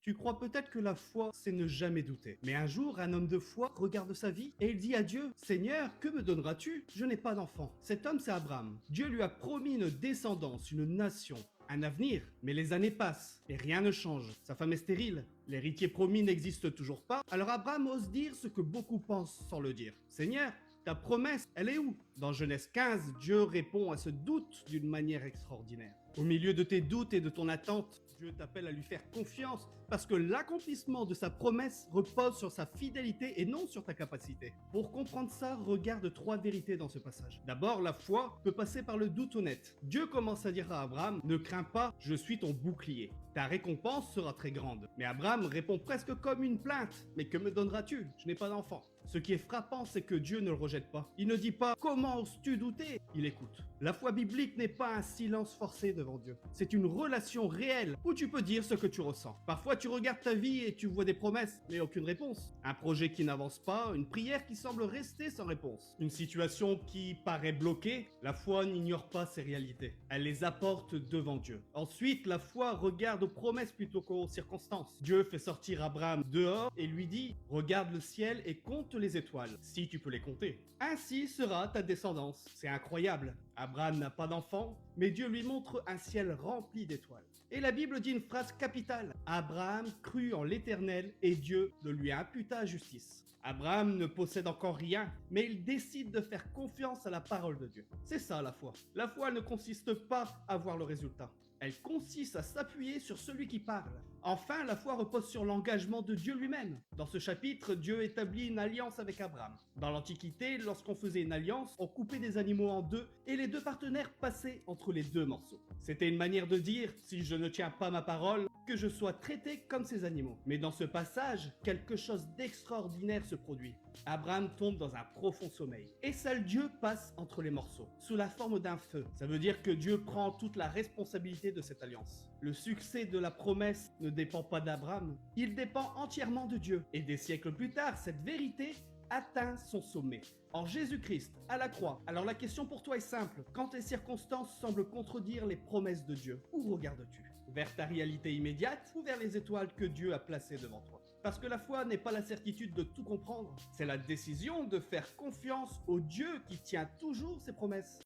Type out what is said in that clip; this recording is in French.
Tu crois peut-être que la foi, c'est ne jamais douter. Mais un jour, un homme de foi regarde sa vie et il dit à Dieu, Seigneur, que me donneras-tu? Je n'ai pas d'enfant. Cet homme, c'est Abraham. Dieu lui a promis une descendance, une nation, un avenir. Mais les années passent et rien ne change. Sa femme est stérile. L'héritier promis n'existe toujours pas. Alors Abraham ose dire ce que beaucoup pensent sans le dire. Seigneur, ta promesse, elle est où? Dans Genèse 15, Dieu répond à ce doute d'une manière extraordinaire. Au milieu de tes doutes et de ton attente, Dieu t'appelle à lui faire confiance parce que l'accomplissement de sa promesse repose sur sa fidélité et non sur ta capacité. Pour comprendre ça, regarde 3 vérités dans ce passage. D'abord, la foi peut passer par le doute honnête. Dieu commence à dire à Abraham, ne crains pas, je suis ton bouclier. Ta récompense sera très grande. Mais Abraham répond presque comme une plainte. Mais que me donneras-tu? Je n'ai pas d'enfant. Ce qui est frappant, c'est que Dieu ne le rejette pas. Il ne dit pas « Comment oses-tu douter ?» Il écoute. La foi biblique n'est pas un silence forcé devant Dieu. C'est une relation réelle où tu peux dire ce que tu ressens. Parfois, tu regardes ta vie et tu vois des promesses, mais aucune réponse. Un projet qui n'avance pas, une prière qui semble rester sans réponse. Une situation qui paraît bloquée, la foi n'ignore pas ces réalités. Elle les apporte devant Dieu. Ensuite, la foi regarde aux promesses plutôt qu'aux circonstances. Dieu fait sortir Abraham dehors et lui dit « Regarde le ciel et compte les étoiles, si tu peux les compter. Ainsi sera ta descendance. » C'est incroyable. Abraham n'a pas d'enfant, mais Dieu lui montre un ciel rempli d'étoiles. Et la Bible dit une phrase capitale. Abraham crut en l'Éternel et Dieu le lui imputa justice. Abraham ne possède encore rien, mais il décide de faire confiance à la parole de Dieu. C'est ça la foi. La foi ne consiste pas à voir le résultat. Elle consiste à s'appuyer sur celui qui parle. Enfin, la foi repose sur l'engagement de Dieu lui-même. Dans ce chapitre, Dieu établit une alliance avec Abraham. Dans l'Antiquité, lorsqu'on faisait une alliance, on coupait des animaux en deux et les 2 partenaires passaient entre les 2 morceaux. C'était une manière de dire, si je ne tiens pas ma parole, que je sois traité comme ces animaux. Mais dans ce passage, quelque chose d'extraordinaire se produit. Abraham tombe dans un profond sommeil. Et seul Dieu passe entre les morceaux, sous la forme d'un feu. Ça veut dire que Dieu prend toute la responsabilité de cette alliance. Le succès de la promesse ne dépend pas d'Abraham, il dépend entièrement de Dieu. Et des siècles plus tard, cette vérité atteint son sommet. En Jésus-Christ, à la croix. Alors la question pour toi est simple. Quand les circonstances semblent contredire les promesses de Dieu, où regardes-tu? Vers ta réalité immédiate ou vers les étoiles que Dieu a placées devant toi? Parce que la foi n'est pas la certitude de tout comprendre, c'est la décision de faire confiance au Dieu qui tient toujours ses promesses.